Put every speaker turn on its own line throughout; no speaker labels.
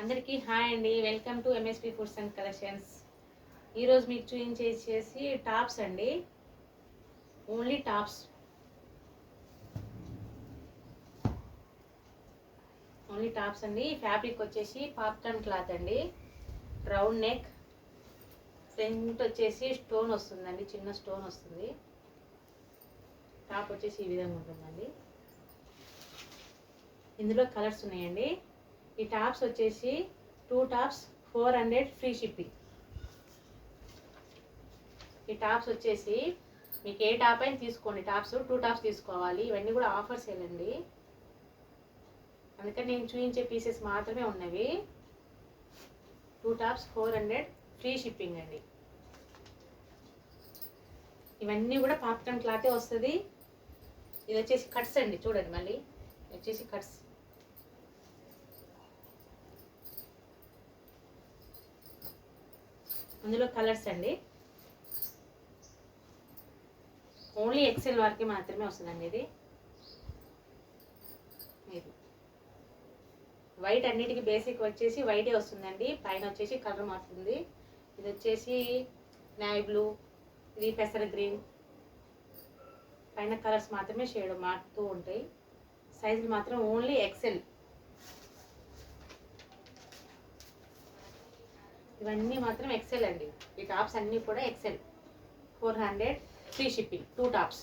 అందరికీ హాయ్ అండి. Welcome to MSP foods and collections. ఈరోజు మీకు చూపించేసి టాప్స్ అండి. ఓన్లీ టాప్స్, అండి. ఫ్యాబ్రిక్ వచ్చేసి పాప్కార్న్ క్లాత్ అండి. రౌండ్ నెక్, ఫ్రంట్ వచ్చేసి స్టోన్ వస్తుందండి, చిన్న స్టోన్ వస్తుంది. టాప్ వచ్చేసి ఈ విధంగా ఉంటుందండి. ఇందులో కలర్స్ ఉన్నాయండి. ఈ టాప్స్ వచ్చేసి 2 టాప్స్ 400 ఫ్రీ షిప్పింగ్. ఈ టాప్స్ వచ్చేసి మీకు ఏ టాప్ అయినా తీసుకోండి. టాప్స్ 2 టాప్స్ తీసుకోవాలి. ఇవన్నీ కూడా ఆఫర్స్ ఏనండి, అందుకని నేను చూపించే పీసెస్ మాత్రమే ఉన్నవి. 2 టాప్స్ 400 ఫ్రీ షిప్పింగ్ అండి. ఇవన్నీ కూడా పాప్కార్న్ క్లాతే వస్తుంది. ఇది వచ్చేసి కట్స్ అండి, చూడండి. మళ్ళీ వచ్చేసి కట్స్. అందులో కలర్స్ అండి. ఓన్లీ ఎక్సెల్ వరకు మాత్రమే వస్తుందండి. ఇది వైట్, అన్నిటికీ బేసిక్ వచ్చేసి వైటే వస్తుందండి. పైన వచ్చేసి కలర్ మారుతుంది. ఇది వచ్చేసి నేవీ బ్లూ, ఇది పెసర గ్రీన్. పైన కలర్స్ మాత్రమే షేడ్ మారుతూ ఉంటాయి. సైజులు మాత్రం ఓన్లీ ఎక్సెల్. ఇవన్నీ మాత్రం ఎక్సెల్ అండి. ఈ టాప్స్ అన్నీ కూడా ఎక్సెల్. 400 free shipping, 2 tops.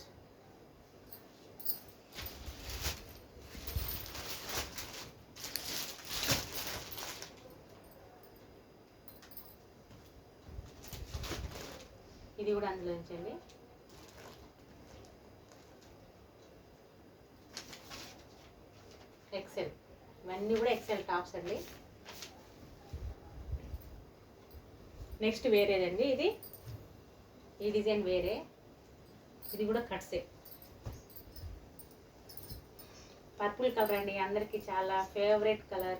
ఇది కూడా అందులో ఉంచండి. ఎక్సెల్, ఇవన్నీ కూడా ఎక్సెల్ టాప్స్ అండి. నెక్స్ట్ వేరేదండి. ఈ డిజైన్ వేరే. ఇది కూడా కట్సే. పర్పుల్ కలర్ అండి, అందరికీ చాలా ఫేవరెట్ కలర్.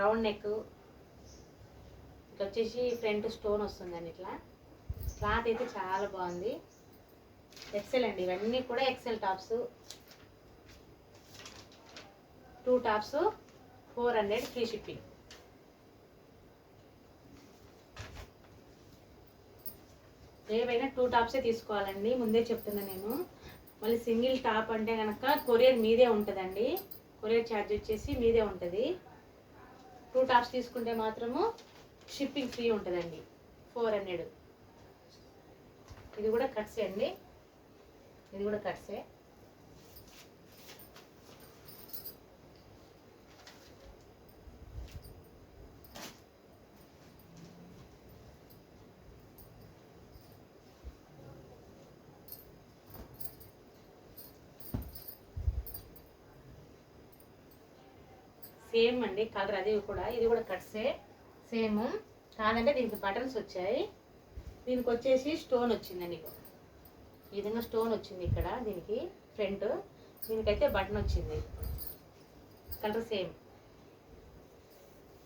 రౌండ్ నెక్, ఇట్లా వచ్చేసి ఫ్రంట్ స్టోన్ వస్తుందండి. ఇట్లా క్లాత్ అయితే చాలా బాగుంది. ఎక్సెల్ అండి. ఇవన్నీ కూడా XL tops. 2 tops 400 free shipping. ఏవైనా 2 టాప్సే తీసుకోవాలండి, ముందే చెప్తున్నా నేను. మళ్ళీ సింగిల్ టాప్ అంటే కనుక కొరియర్ మీదే ఉంటుందండి. కొరియర్ ఛార్జ్ వచ్చేసి మీదే ఉంటుంది. 2 టాప్స్ తీసుకుంటే మాత్రము షిప్పింగ్ ఫ్రీ ఉంటుందండి, 400. ఇది కూడా కట్సే అండి. ఇది కూడా కట్సే. సేమ్ అండి కలర్. అది కూడా, ఇది కూడా కట్సే సేమ్. కాదంటే దీనికి బటన్స్ వచ్చాయి. దీనికి వచ్చేసి స్టోన్ వచ్చిందండి. ఈ విధంగా స్టోన్ వచ్చింది ఇక్కడ దీనికి ఫ్రంట్. దీనికైతే బటన్ వచ్చింది. Colour same.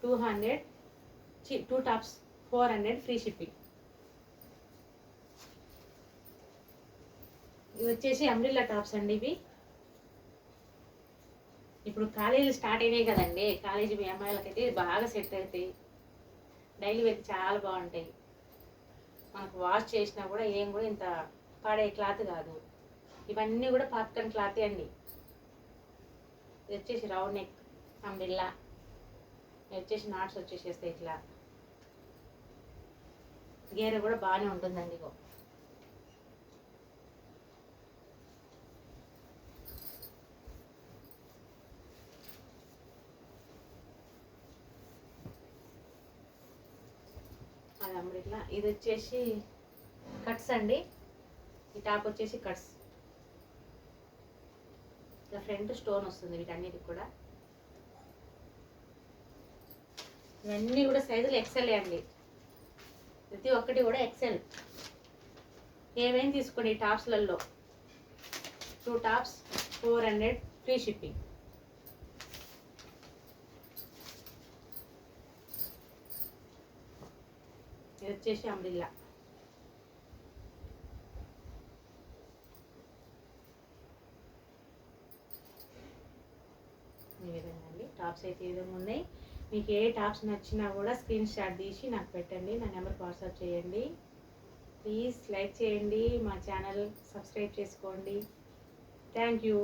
2 tops 400 free shipping. ఇవి వచ్చేసి అంబ్రిల్లా టాప్స్ అండి. ఇవి ఇప్పుడు కాలేజీలు స్టార్ట్ అయినాయి కదండి. కాలేజీ అమ్మాయిలకైతే బాగా సెట్ అవుతాయి. డైలీ వేర్ చాలా బాగుంటాయి. మనకు వాష్ చేసినా కూడా ఏం కూడా ఇంత పాడే క్లాత్ కాదు. ఇవన్నీ కూడా పాప్కార్న్ క్లాతే అండి. ఇది వచ్చేసి రౌండ్ నెక్ అంబ్రిల్లా. ఇది వచ్చేసి నాట్స్ వచ్చేసేస్తాయి. ఇట్లా గేర కూడా బాగానే ఉంటుందండి. ఇగో అది అంబ్రిల్లా. ఇది వచ్చేసి కట్స్ అండి. ఈ టాప్ వచ్చేసి కట్స్. ఇలా ఫ్రంట్ స్టోన్ వస్తుంది వీటన్నిటికి కూడా. ఇవన్నీ కూడా సైజులు ఎక్సెల్ అండి. ప్రతి ఒక్కటి కూడా ఎక్సెల్. ఏమేమి తీసుకోండి ఈ టాప్స్లలో. 2 టాప్స్ 400 ఫ్రీ షిప్పింగ్. ఇది వచ్చేసి అంబ్రిల్లా. ఈ విధంగా అండి టాప్స్ అయితే ఈ విధంగా ఉన్నాయి. మీకు ఏ టాప్స్ నచ్చినా కూడా స్క్రీన్ షాట్ తీసి నాకు పెట్టండి, నా నెంబర్కి వాట్సాప్ చేయండి. ప్లీజ్ లైక్ చేయండి, మా ఛానల్ సబ్స్క్రైబ్ చేసుకోండి. Thank you.